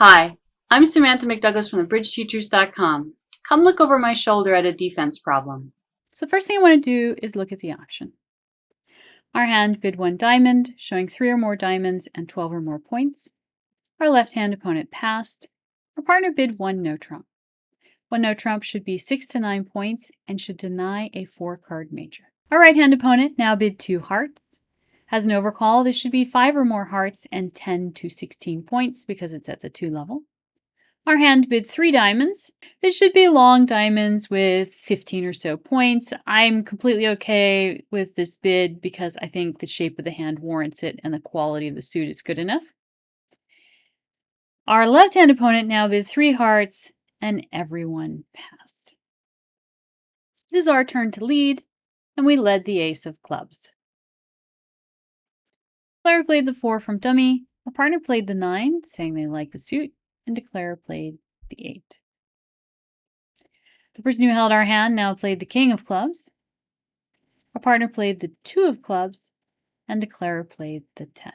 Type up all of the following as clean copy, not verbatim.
Hi, I'm Samantha McDouglas from thebridgeteachers.com. Come look over my shoulder at a defense problem. So the first thing I want to do is look at the auction. Our hand bid 1 diamond, showing 3 or more diamonds and 12 or more points. Our left-hand opponent passed. Our partner bid 1 no trump. 1 no trump should be 6 to 9 points and should deny a 4-card major. Our right-hand opponent now bid 2 hearts. Has an overcall, this should be 5 or more hearts and 10 to 16 points because it's at the 2 level. Our hand bid 3 diamonds. This should be long diamonds with 15 or so points. I'm completely okay with this bid because I think the shape of the hand warrants it and the quality of the suit is good enough. Our left-hand opponent now bid 3 hearts and everyone passed. It is our turn to lead, and we led the ace of clubs. Declare played the 4 from dummy. Our partner played the 9, saying they like the suit, and Declare played the 8. The person who held our hand now played the king of clubs. Our partner played the 2 of clubs, and Declare played the 10.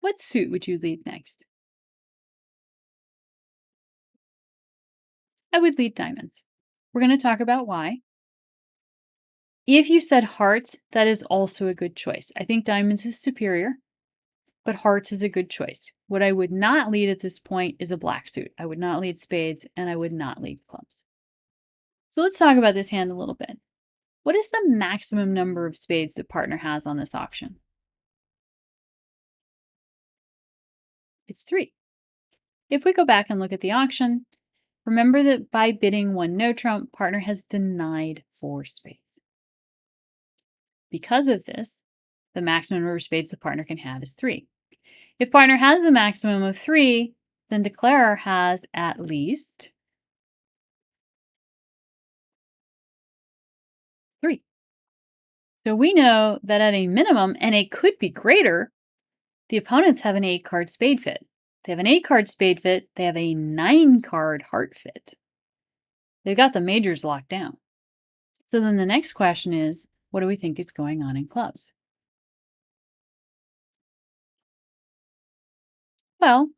What suit would you lead next? I would lead diamonds. We're going to talk about why. If you said hearts, that is also a good choice. I think diamonds is superior, but hearts is a good choice. What I would not lead at this point is a black suit. I would not lead spades, and I would not lead clubs. So let's talk about this hand a little bit. What is the maximum number of spades that partner has on this auction? It's 3. If we go back and look at the auction, remember that by bidding 1 no trump, partner has denied 4 spades. Because of this, the maximum number of spades the partner can have is 3. If partner has the maximum of 3, then declarer has at least 3. So we know that at a minimum, and it could be greater, the opponents have an 8-card spade fit. They have an 8-card spade fit. They have a 9-card heart fit. They've got the majors locked down. So then the next question is, what do we think is going on in clubs? Well,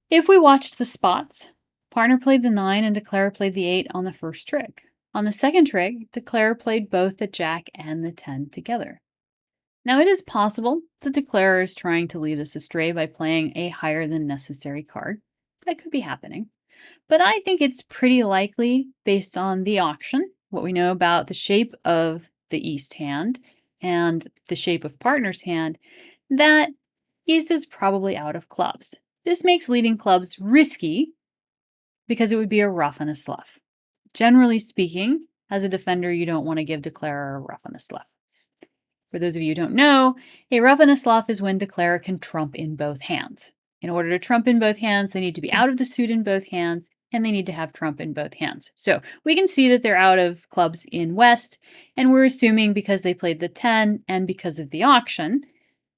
if we watched the spots, partner played the 9 and Declare played the 8 on the first trig. On the second trig, Declare played both the jack and the 10 together. Now it is possible the Declarer is trying to lead us astray by playing a higher than necessary card. That could be happening. But I think it's pretty likely, based on the auction, what we know about the shape of the East hand and the shape of partner's hand, that East is probably out of clubs. This makes leading clubs risky because it would be a ruff and a slough. Generally speaking, as a defender, you don't want to give Declarer a ruff and a slough. For those of you who don't know, a ruff and a slough is when Declarer can trump in both hands. In order to trump in both hands, they need to be out of the suit in both hands, and they need to have trump in both hands. So we can see that they're out of clubs in West, and we're assuming because they played the 10 and because of the auction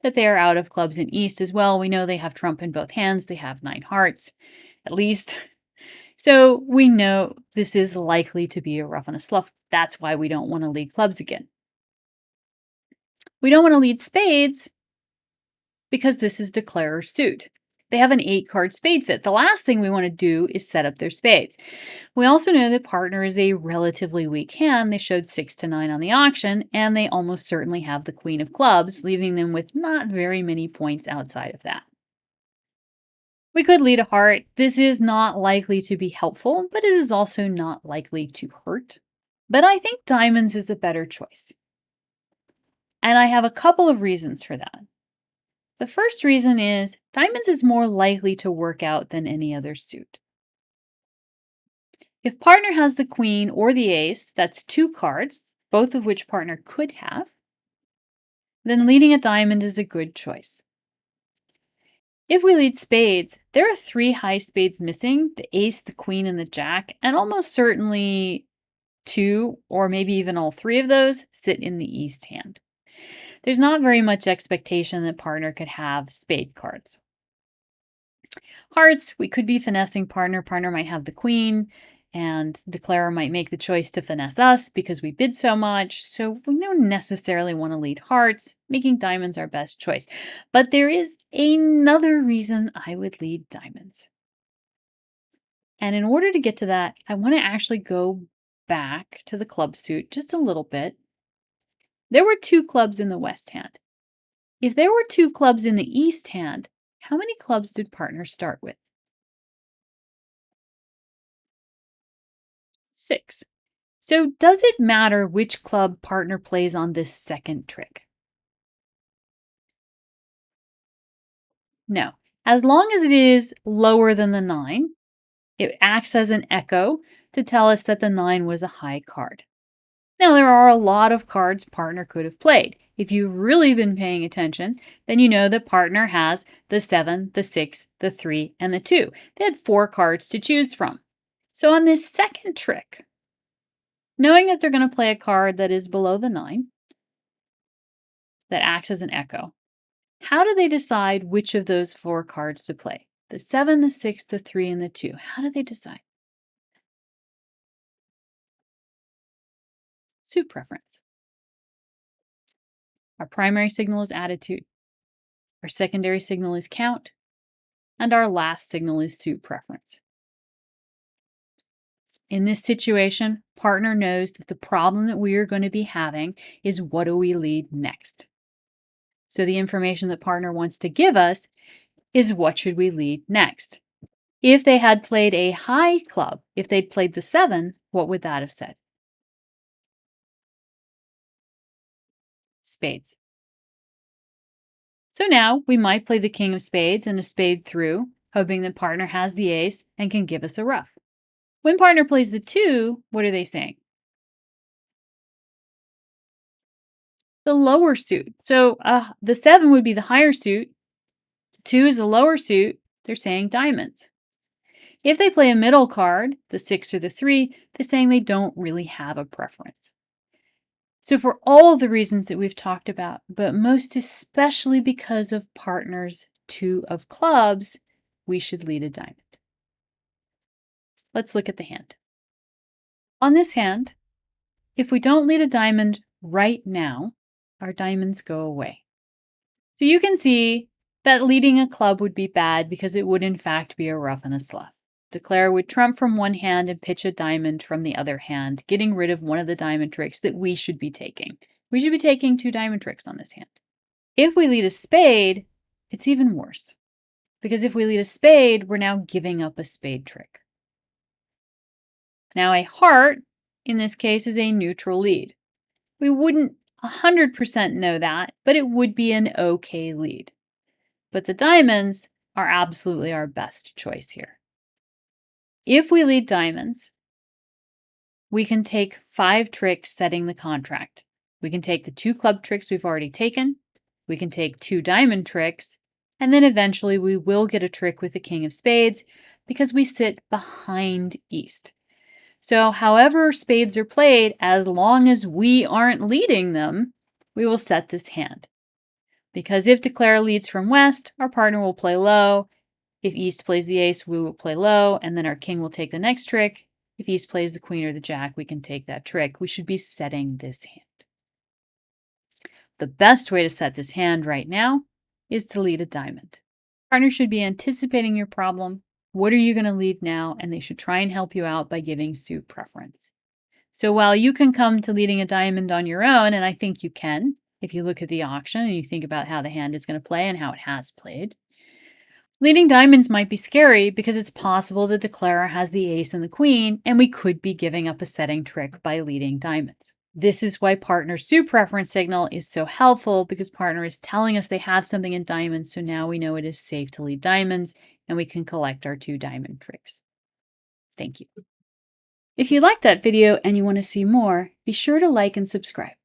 that they are out of clubs in East as well. We know they have trump in both hands. They have 9 hearts, at least. So we know this is likely to be a ruff and a slough. That's why we don't want to lead clubs again. We don't want to lead spades because this is Declarer's suit. They have an 8-card spade fit. The last thing we want to do is set up their spades. We also know that partner is a relatively weak hand. They showed 6 to 9 on the auction, and they almost certainly have the queen of clubs, leaving them with not very many points outside of that. We could lead a heart. This is not likely to be helpful, but it is also not likely to hurt. But I think diamonds is a better choice. And I have a couple of reasons for that. The first reason is diamonds is more likely to work out than any other suit. If partner has the queen or the ace, that's 2 cards, both of which partner could have, then leading a diamond is a good choice. If we lead spades, there are 3 high spades missing, the ace, the queen, and the jack, and almost certainly 2 or maybe even all 3 of those sit in the East hand. There's not very much expectation that partner could have spade cards. Hearts, we could be finessing partner. Partner might have the queen, and Declarer might make the choice to finesse us because we bid so much. So we don't necessarily want to lead hearts, making diamonds our best choice. But there is another reason I would lead diamonds. And in order to get to that, I want to actually go back to the club suit just a little bit. There were 2 clubs in the west hand. If there were 2 clubs in the east hand, how many clubs did partner start with? 6. So does it matter which club partner plays on this second trick? No. As long as it is lower than the 9, it acts as an echo to tell us that the 9 was a high card. Now, there are a lot of cards partner could have played. If you've really been paying attention, then you know that partner has the 7, the 6, the 3, and the 2. They had 4 cards to choose from. So on this second trick, knowing that they're going to play a card that is below the 9, that acts as an echo, how do they decide which of those 4 cards to play? The 7, the 6, the 3, and the 2. How do they decide? Suit preference. Our primary signal is attitude. Our secondary signal is count. And our last signal is suit preference. In this situation, partner knows that the problem that we are going to be having is what do we lead next? So the information that partner wants to give us is what should we lead next? If they had played a high club, if they'd played the 7, what would that have said? Spades. So now we might play the king of spades and a spade through, hoping that partner has the ace and can give us a ruff. When partner plays the 2, what are they saying? The lower suit. So the 7 would be the higher suit. 2 is the lower suit. They're saying diamonds. If they play a middle card, the 6 or the 3, they're saying they don't really have a preference. So for all of the reasons that we've talked about, but most especially because of partner's 2 of clubs, we should lead a diamond. Let's look at the hand. On this hand, if we don't lead a diamond right now, our diamonds go away. So you can see that leading a club would be bad because it would in fact be a ruff and a slough. Declare would trump from one hand and pitch a diamond from the other hand, getting rid of one of the diamond tricks that we should be taking. We should be taking 2 diamond tricks on this hand. If we lead a spade, it's even worse. Because if we lead a spade, we're now giving up a spade trick. Now a heart, in this case, is a neutral lead. We wouldn't 100% know that, but it would be an okay lead. But the diamonds are absolutely our best choice here. If we lead diamonds, we can take 5 tricks setting the contract. We can take the 2 club tricks we've already taken, we can take 2 diamond tricks, and then eventually we will get a trick with the king of spades because we sit behind east. So however spades are played, as long as we aren't leading them, we will set this hand. Because if declare leads from west, our partner will play low. If east plays the ace, we will play low, and then our king will take the next trick. If east plays the queen or the jack, we can take that trick. We should be setting this hand. The best way to set this hand right now is to lead a diamond. Partner should be anticipating your problem. What are you going to lead now? And they should try and help you out by giving suit preference. So while you can come to leading a diamond on your own, and I think you can, if you look at the auction and you think about how the hand is going to play and how it has played, leading diamonds might be scary because it's possible the declarer has the ace and the queen, and we could be giving up a setting trick by leading diamonds. This is why partner suit preference signal is so helpful, because partner is telling us they have something in diamonds, so now we know it is safe to lead diamonds, and we can collect our 2 diamond tricks. Thank you. If you liked that video and you want to see more, be sure to like and subscribe.